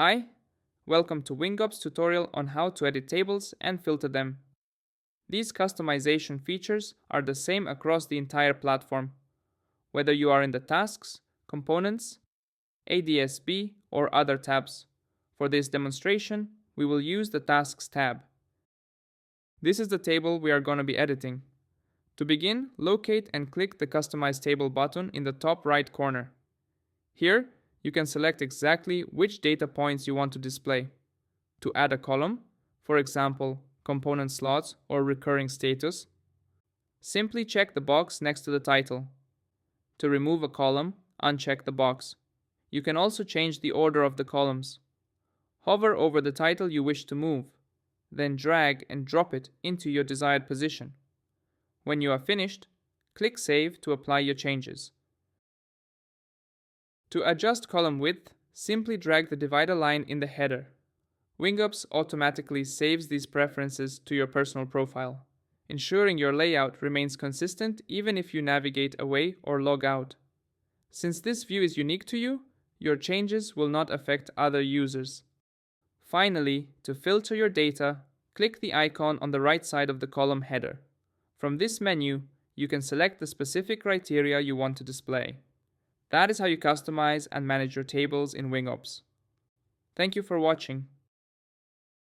Hi, welcome to Wingops tutorial on how to edit tables and filter them. These customization features are the same across the entire platform, whether you are in the Tasks, Components, ADSB, or other tabs. For this demonstration, we will use the Tasks tab. This is the table we are going to be editing. To begin, locate and click the Customize Table button in the top right corner. Here, you can select exactly which data points you want to display. To add a column, for example, component slots or recurring status, simply check the box next to the title. To remove a column, uncheck the box. You can also change the order of the columns. Hover over the title you wish to move, then drag and drop it into your desired position. When you are finished, click Save to apply your changes. To adjust column width, simply drag the divider line in the header. Wingops automatically saves these preferences to your personal profile, ensuring your layout remains consistent even if you navigate away or log out. Since this view is unique to you, your changes will not affect other users. Finally, to filter your data, click the icon on the right side of the column header. From this menu, you can select the specific criteria you want to display. That is how you customize and manage your tables in Wingops. Thank you for watching.